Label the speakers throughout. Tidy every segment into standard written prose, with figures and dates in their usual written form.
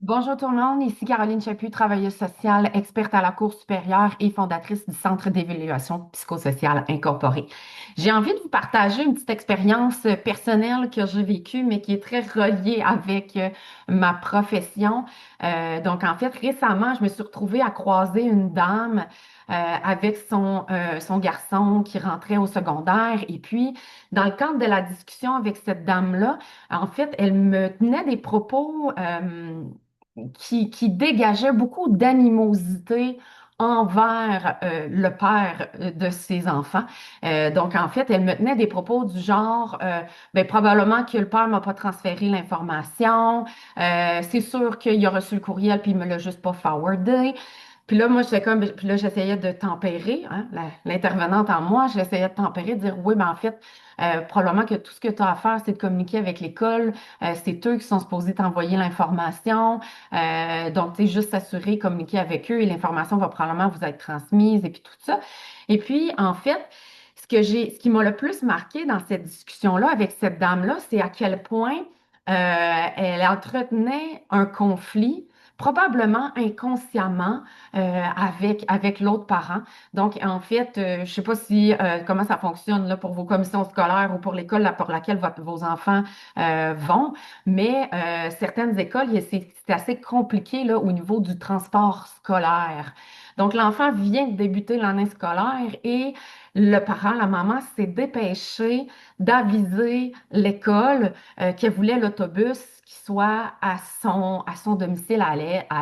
Speaker 1: Bonjour tout le monde, ici Caroline Chaput, travailleuse sociale, experte à la Cour supérieure et fondatrice du Centre d'évaluation psychosociale incorporé. J'ai envie de vous partager une petite expérience personnelle que j'ai vécue, mais qui est très reliée avec ma profession. Donc, en fait, récemment, je me suis retrouvée à croiser une dame avec son garçon qui rentrait au secondaire. Et puis, dans le cadre de la discussion avec cette dame-là, en fait, elle me tenait des propos qui dégageait beaucoup d'animosité envers le père de ses enfants. Donc, en fait, elle me tenait des propos du genre, ben, probablement que le père m'a pas transféré l'information, c'est sûr qu'il a reçu le courriel puis il me l'a juste pas forwardé. Puis là, moi, j'étais comme, puis là, j'essayais de tempérer, hein, l'intervenante en moi, j'essayais de tempérer, de dire, oui, mais en fait, probablement que tout ce que tu as à faire, c'est de communiquer avec l'école, c'est eux qui sont supposés t'envoyer l'information. Donc, tu sais, juste s'assurer, communiquer avec eux et l'information va probablement vous être transmise et puis tout ça. Et puis, en fait, ce qui m'a le plus marqué dans cette discussion-là avec cette dame-là, c'est à quel point elle entretenait un conflit, probablement inconsciemment, avec l'autre parent. Donc, en fait, je ne sais pas si comment ça fonctionne là, pour vos commissions scolaires ou pour l'école là, pour laquelle vos enfants vont, mais certaines écoles, c'est assez compliqué là, au niveau du transport scolaire. Donc, l'enfant vient de débuter l'année scolaire et le parent, la maman, s'est dépêché d'aviser l'école qu'elle voulait l'autobus qui soit à son domicile à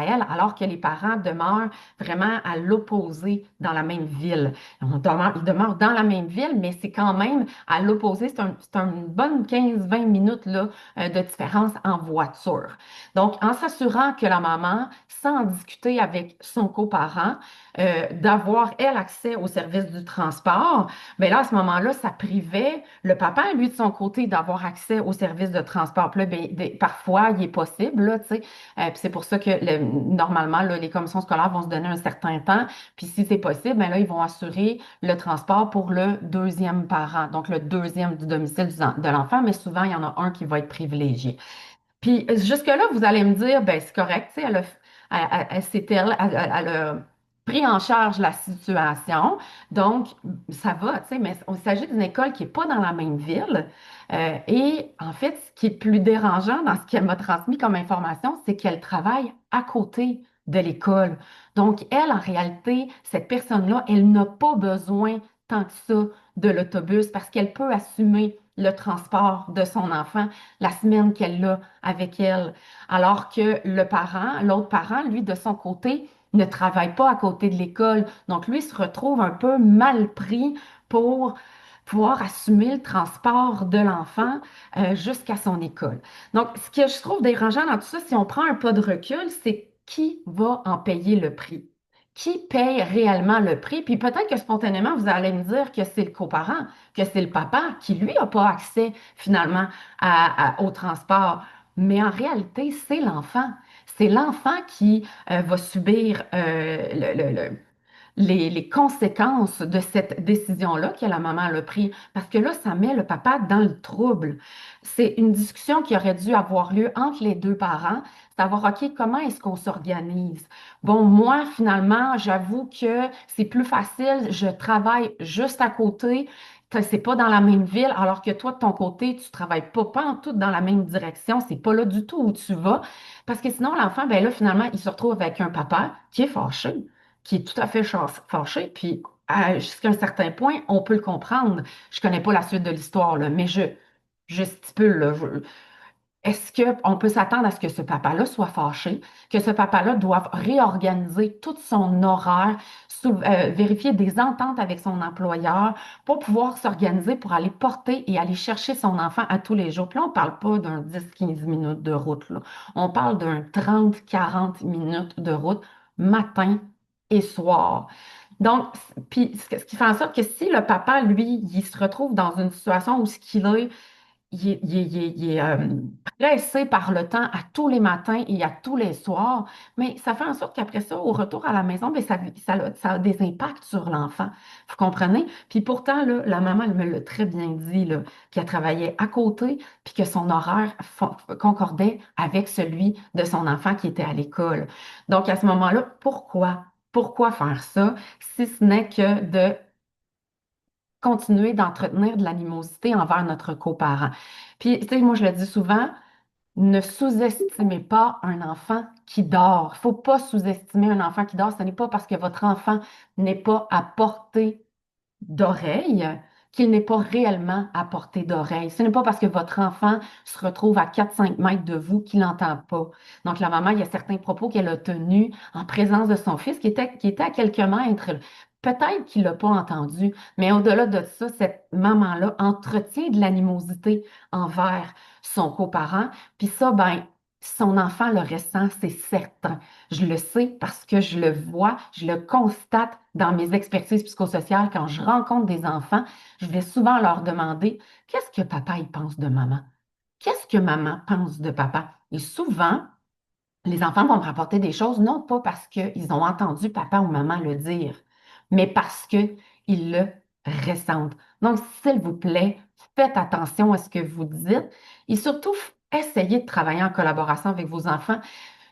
Speaker 1: elle, alors que les parents demeurent vraiment à l'opposé dans la même ville. Ils demeurent dans la même ville, mais c'est quand même à l'opposé. C'est une bonne 15-20 minutes là, de différence en voiture. Donc, en s'assurant que la maman, sans en discuter avec son coparent, d'avoir, elle, accès au service du transport, mais là, à ce moment-là, ça privait le papa, lui, de son côté, d'avoir accès au service de transport. Puis là, ben, parfois, il est possible, là, tu sais. Puis c'est pour ça que normalement, là, les commissions scolaires vont se donner un certain temps. Puis si c'est possible, ben là, ils vont assurer le transport pour le deuxième parent, donc le deuxième du domicile de l'enfant, mais souvent, il y en a un qui va être privilégié. Puis jusque-là, vous allez me dire, ben c'est correct, tu sais, elle a pris en charge la situation, donc ça va, tu sais, mais il s'agit d'une école qui n'est pas dans la même ville. Et en fait, ce qui est plus dérangeant dans ce qu'elle m'a transmis comme information, c'est qu'elle travaille à côté de l'école. Donc, elle, en réalité, cette personne-là, elle n'a pas besoin tant que ça de l'autobus parce qu'elle peut assumer le transport de son enfant la semaine qu'elle a avec elle. Alors que l'autre parent, lui, de son côté, ne travaille pas à côté de l'école. Donc, lui, se retrouve un peu mal pris pour pouvoir assumer le transport de l'enfant jusqu'à son école. Donc, ce que je trouve dérangeant dans tout ça, si on prend un pas de recul, c'est qui va en payer le prix? Qui paye réellement le prix? Puis peut-être que spontanément, vous allez me dire que c'est le coparent, que c'est le papa qui, lui, n'a pas accès finalement au transport. Mais en réalité, c'est l'enfant. C'est l'enfant qui va subir les conséquences de cette décision-là que la maman a prise. Parce que là, ça met le papa dans le trouble. C'est une discussion qui aurait dû avoir lieu entre les deux parents, savoir, OK, comment est-ce qu'on s'organise? Bon, moi, finalement, j'avoue que c'est plus facile. Je travaille juste à côté. C'est pas dans la même ville, alors que toi, de ton côté, tu travailles pas en tout dans la même direction. C'est pas là du tout où tu vas. Parce que sinon, l'enfant, ben là, finalement, il se retrouve avec un papa qui est fâché, qui est tout à fait fâché. Puis, jusqu'à un certain point, on peut le comprendre. Je connais pas la suite de l'histoire, là, mais je stipule, là, est-ce qu'on peut s'attendre à ce que ce papa-là soit fâché, que ce papa-là doive réorganiser tout son horaire, vérifier des ententes avec son employeur pour pouvoir s'organiser pour aller porter et aller chercher son enfant à tous les jours? Puis là, on ne parle pas d'un 10-15 minutes de route, là. On parle d'un 30-40 minutes de route matin et soir. Donc, puis ce qui fait en sorte que si le papa, lui, il se retrouve dans une situation où ce qu'il est, pressé par le temps à tous les matins et à tous les soirs, mais ça fait en sorte qu'après ça, au retour à la maison, ben, ça a des impacts sur l'enfant. Vous comprenez? Puis pourtant, là, la maman, elle me l'a très bien dit, là, qu'elle travaillait à côté, puis que son horaire concordait avec celui de son enfant qui était à l'école. Donc, à ce moment-là, pourquoi? Pourquoi faire ça si ce n'est que de continuer d'entretenir de l'animosité envers notre coparent? Puis, tu sais, moi, je le dis souvent, ne sous-estimez pas un enfant qui dort. Il ne faut pas sous-estimer un enfant qui dort. Ce n'est pas parce que votre enfant n'est pas à portée d'oreille qu'il n'est pas réellement à portée d'oreille. Ce n'est pas parce que votre enfant se retrouve à 4-5 mètres de vous qu'il n'entend pas. Donc, la maman, il y a certains propos qu'elle a tenus en présence de son fils qui était à quelques mètres. Peut-être qu'il ne l'a pas entendu, mais au-delà de ça, cette maman-là entretient de l'animosité envers son coparent. Puis ça, ben, son enfant le ressent, c'est certain. Je le sais parce que je le vois, je le constate dans mes expertises psychosociales. Quand je rencontre des enfants, je vais souvent leur demander, qu'est-ce que papa il pense de maman? Qu'est-ce que maman pense de papa? Et souvent, les enfants vont me rapporter des choses, non pas parce qu'ils ont entendu papa ou maman le dire, mais parce qu'ils le ressentent. Donc, s'il vous plaît, faites attention à ce que vous dites et surtout, essayez de travailler en collaboration avec vos enfants.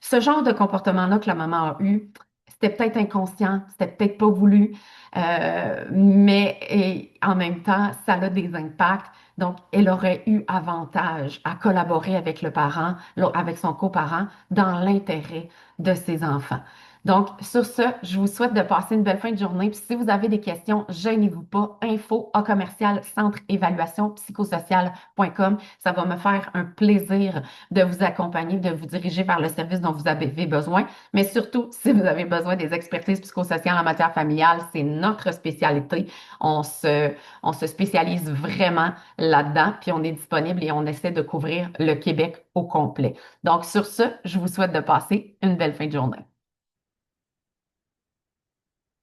Speaker 1: Ce genre de comportement-là que la maman a eu, c'était peut-être inconscient, c'était peut-être pas voulu, mais en même temps, ça a des impacts. Donc, elle aurait eu avantage à collaborer avec le parent, avec son coparent, dans l'intérêt de ses enfants. Donc, sur ce, je vous souhaite de passer une belle fin de journée. Puis si vous avez des questions, gênez-vous pas. Info à commercial centre évaluation psychosocial.com. Ça va me faire un plaisir de vous accompagner, de vous diriger vers le service dont vous avez besoin. Mais surtout, si vous avez besoin des expertises psychosociales en matière familiale, c'est notre spécialité. On se, on se spécialise vraiment là-dedans, puis on est disponible et on essaie de couvrir le Québec au complet. Donc, sur ce, je vous souhaite de passer une belle fin de journée.